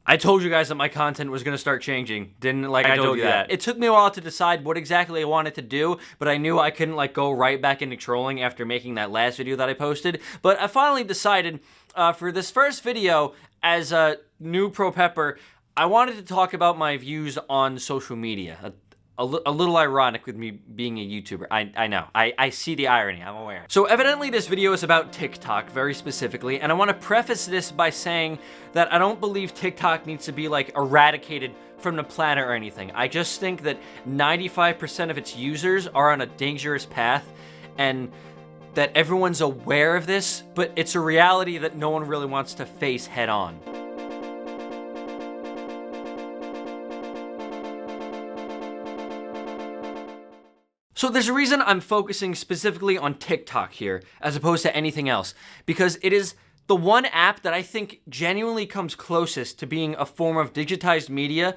I told you guys that my content was gonna start changing. Didn't like I told you that. It took me a while to decide what exactly I wanted to do, but I knew I couldn't like go right back into trolling after making that last video that I posted. But I finally decided for this first video as a new Pro Pepper, I wanted to talk about my views on social media. A little ironic with me being a YouTuber. I know. I see the irony. I'm aware. So evidently this video is about TikTok very specifically, and I want to preface this by saying that I don't believe TikTok needs to be like eradicated from the planet or anything. I just think that 95% of its users are on a dangerous path, and that everyone's aware of this, but it's a reality that no one really wants to face head on. So there's a reason I'm focusing specifically on TikTok here, as opposed to anything else, because it is the one app that I think genuinely comes closest to being a form of digitized media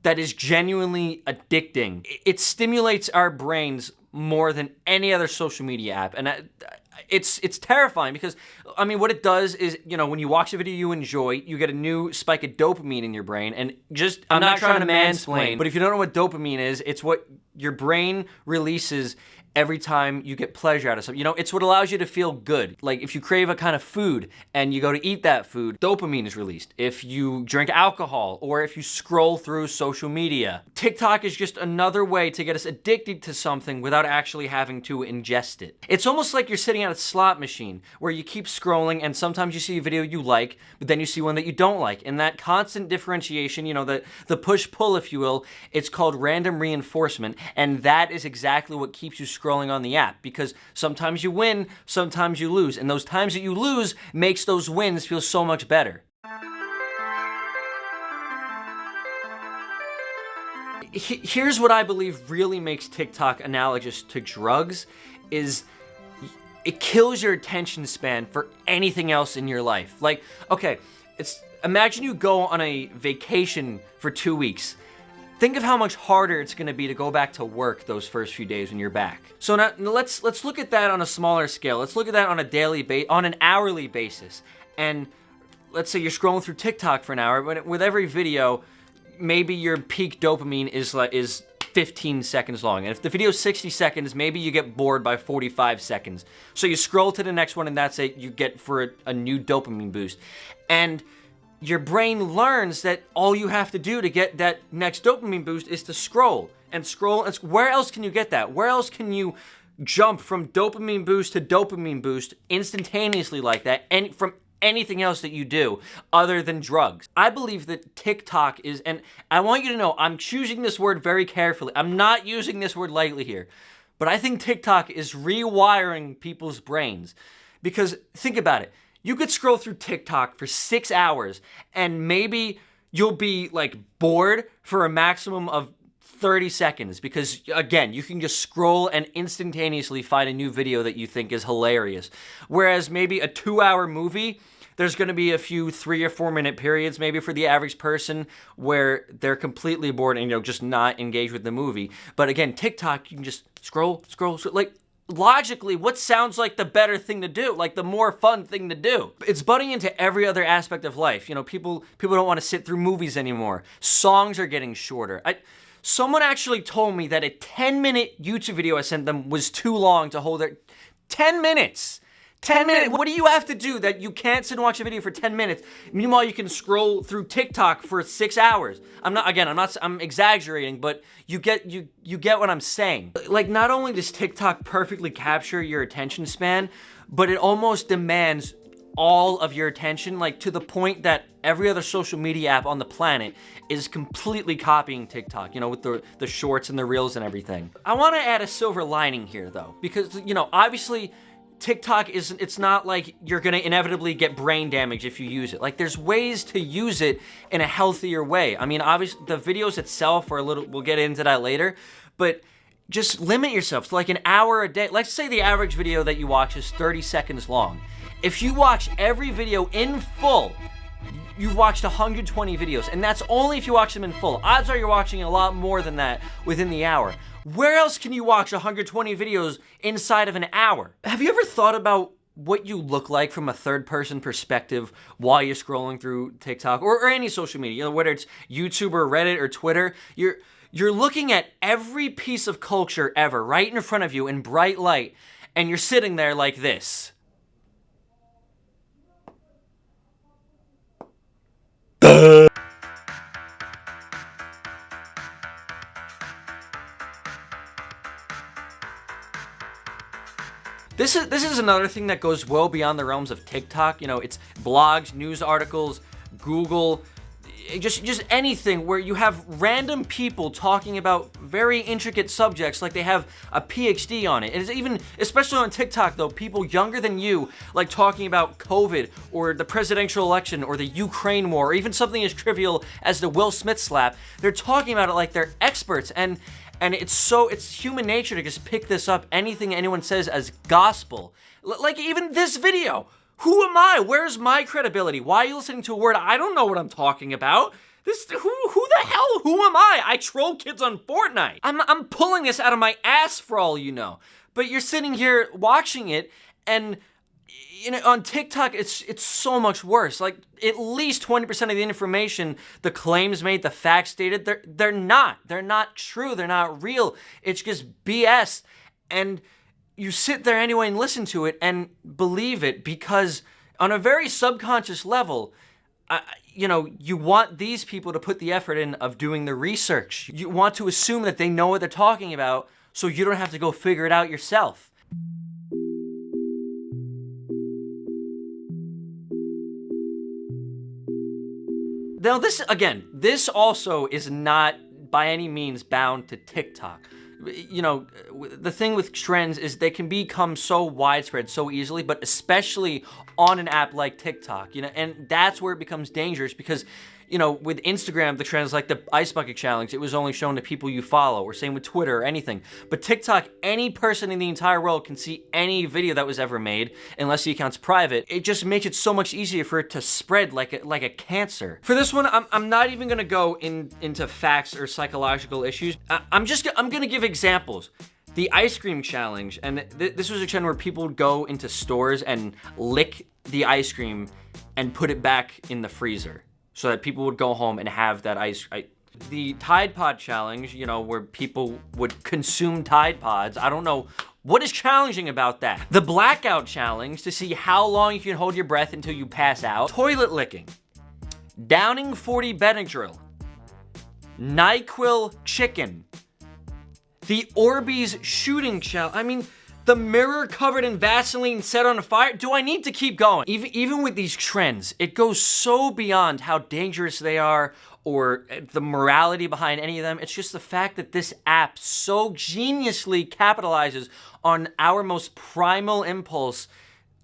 that is genuinely addicting. It stimulates our brains more than any other social media app, and it's terrifying because, I mean, what it does is, you know, when you watch a video you enjoy, you get a new spike of dopamine in your brain, and just, I'm not trying to mansplain, but if you don't know what dopamine is, it's what your brain releases every time you get pleasure out of something. You know, it's what allows you to feel good. Like if you crave a kind of food and you go to eat that food, dopamine is released. If you drink alcohol or if you scroll through social media. TikTok is just another way to get us addicted to something without actually having to ingest it. It's almost like you're sitting at a slot machine where you keep scrolling and sometimes you see a video you like, but then you see one that you don't like. And that constant differentiation, you know, the push-pull, if you will, it's called random reinforcement. And that is exactly what keeps you scrolling on the app, because sometimes you win, sometimes you lose, and those times that you lose makes those wins feel so much better. Here's what I believe really makes TikTok analogous to drugs, is it kills your attention span for anything else in your life. Like, okay, imagine you go on a vacation for 2 weeks. Think of how much harder it's gonna be to go back to work those first few days when you're back. So now let's look at that on a smaller scale. Let's look at that on on an hourly basis. And let's say you're scrolling through TikTok for an hour, but with every video, maybe your peak dopamine is 15 seconds long. And if the video is 60 seconds, maybe you get bored by 45 seconds. So you scroll to the next one and that's it, you get for a new dopamine boost. And your brain learns that all you have to do to get that next dopamine boost is to scroll and scroll. And where else can you get that? Where else can you jump from dopamine boost to dopamine boost instantaneously like that, and from anything else that you do other than drugs? I believe that TikTok is, and I want you to know, I'm choosing this word very carefully. I'm not using this word lightly here, but I think TikTok is rewiring people's brains. Because think about it. You could scroll through TikTok for 6 hours and maybe you'll be like bored for a maximum of 30 seconds because, again, you can just scroll and instantaneously find a new video that you think is hilarious. Whereas maybe a 2-hour movie, there's gonna be a few 3 or 4 minute periods maybe for the average person where they're completely bored and, you know, just not engaged with the movie. But again, TikTok, you can just scroll, like, logically, what sounds like the better thing to do, like the more fun thing to do? It's butting into every other aspect of life. You know, people don't want to sit through movies anymore. Songs are getting shorter. Someone actually told me that a 10-minute YouTube video I sent them was too long to hold their 10 minutes. 10 minutes. What do you have to do that you can't sit and watch a video for 10 minutes? Meanwhile, you can scroll through TikTok for 6 hours. I'm exaggerating, but you get what I'm saying. Like, not only does TikTok perfectly capture your attention span, but it almost demands all of your attention, like to the point that every other social media app on the planet is completely copying TikTok, you know, with the shorts and the reels and everything. I want to add a silver lining here though, because, you know, obviously TikTok it's not like you're gonna inevitably get brain damage if you use it. Like, there's ways to use it in a healthier way. I mean, obviously the videos itself are we'll get into that later, but just limit yourself to like an hour a day. Let's say the average video that you watch is 30 seconds long. If you watch every video in full, you've watched 120 videos, and that's only if you watch them in full. Odds are you're watching a lot more than that within the hour. Where else can you watch 120 videos inside of an hour? Have you ever thought about what you look like from a third-person perspective while you're scrolling through TikTok or any social media, you know, whether it's YouTube or Reddit or Twitter, you're looking at every piece of culture ever right in front of you in bright light, and you're sitting there like this. This is another thing that goes well beyond the realms of TikTok. You know, it's blogs, news articles, Google, just anything where you have random people talking about very intricate subjects like they have a PhD on it. And it's even, especially on TikTok though, people younger than you like talking about COVID or the presidential election or the Ukraine war or even something as trivial as the Will Smith slap. They're talking about it like they're experts, and it's human nature to just pick this up, anything anyone says as gospel. Like even this video. Who am I? Where's my credibility? Why are you listening to a word? I don't know what I'm talking about. Who the hell? Who am I? I troll kids on Fortnite. I'm pulling this out of my ass for all you know. But you're sitting here watching it, and you know, on TikTok, it's so much worse. Like at least 20% of the information, the claims made, the facts stated, they're not true. They're not real. It's just BS. And you sit there anyway and listen to it and believe it because on a very subconscious level, you know, you want these people to put the effort in of doing the research. You want to assume that they know what they're talking about so you don't have to go figure it out yourself. Now this also is not by any means bound to TikTok. You know, the thing with trends is they can become so widespread so easily, but especially on an app like TikTok, you know, and that's where it becomes dangerous because, you know, with Instagram, the trends like the Ice Bucket Challenge, it was only shown to people you follow, or same with Twitter or anything. But TikTok, any person in the entire world can see any video that was ever made, unless the account's private. It just makes it so much easier for it to spread like a cancer. For this one, I'm not even gonna go into facts or psychological issues. I'm gonna give examples. The ice cream challenge, and this was a trend where people would go into stores and lick the ice cream and put it back in the freezer, so that people would go home and have that the Tide Pod challenge, you know, where people would consume Tide Pods. I don't know what is challenging about that. The blackout challenge, to see how long you can hold your breath until you pass out. Toilet licking. Downing 40 Benadryl. NyQuil chicken. The Orbeez shooting challenge. I mean, the mirror covered in Vaseline set on fire. Do I need to keep going? Even with these trends, it goes so beyond how dangerous they are or the morality behind any of them. It's just the fact that this app so geniusly capitalizes on our most primal impulse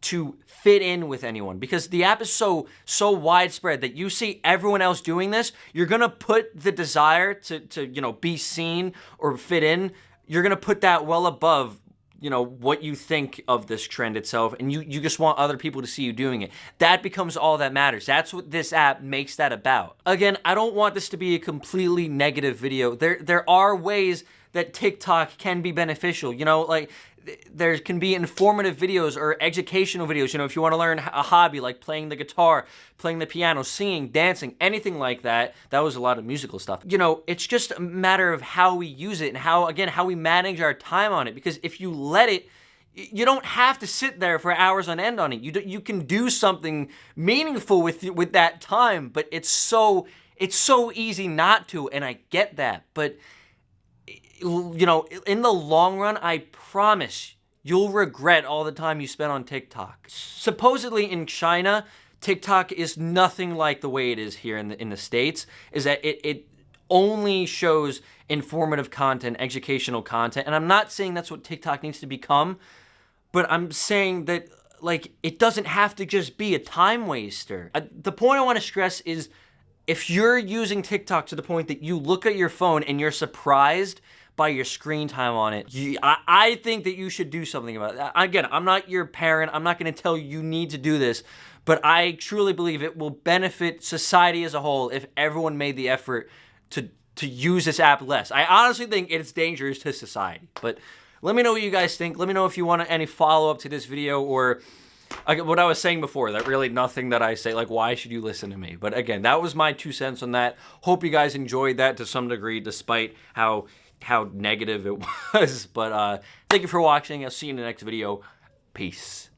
to fit in with anyone, because the app is so widespread that you see everyone else doing this, you're gonna put the desire to you know, be seen or fit in, you're gonna put that well above, you know, what you think of this trend itself, and you just want other people to see you doing it. That becomes all that matters. That's what this app makes that about. Again, I don't want this to be a completely negative video. There are ways that TikTok can be beneficial, you know, like there can be informative videos or educational videos, you know, if you want to learn a hobby like playing the guitar, playing the piano, singing, dancing, anything like that. That was a lot of musical stuff. You know, it's just a matter of how we use it and how we manage our time on it, because if you let it, you don't have to sit there for hours on end on it. You can do something meaningful with that time, but it's so easy not to, and I get that, but you know, in the long run, I promise you'll regret all the time you spent on TikTok. Supposedly in China, TikTok is nothing like the way it is here in the States, is that it only shows informative content, educational content, and I'm not saying that's what TikTok needs to become, but I'm saying that, like, it doesn't have to just be a time waster. The point I want to stress is, if you're using TikTok to the point that you look at your phone and you're surprised by your screen time on it, I think that you should do something about it. Again, I'm not your parent. I'm not going to tell you need to do this, but I truly believe it will benefit society as a whole if everyone made the effort to use this app less. I honestly think it's dangerous to society, but let me know what you guys think. Let me know if you want any follow-up to this video, or what I was saying before, that really nothing that I say, like, why should you listen to me? But again, that was my 2 cents on that. Hope you guys enjoyed that to some degree, despite how negative it was. But thank you for watching. I'll see you in the next video. Peace.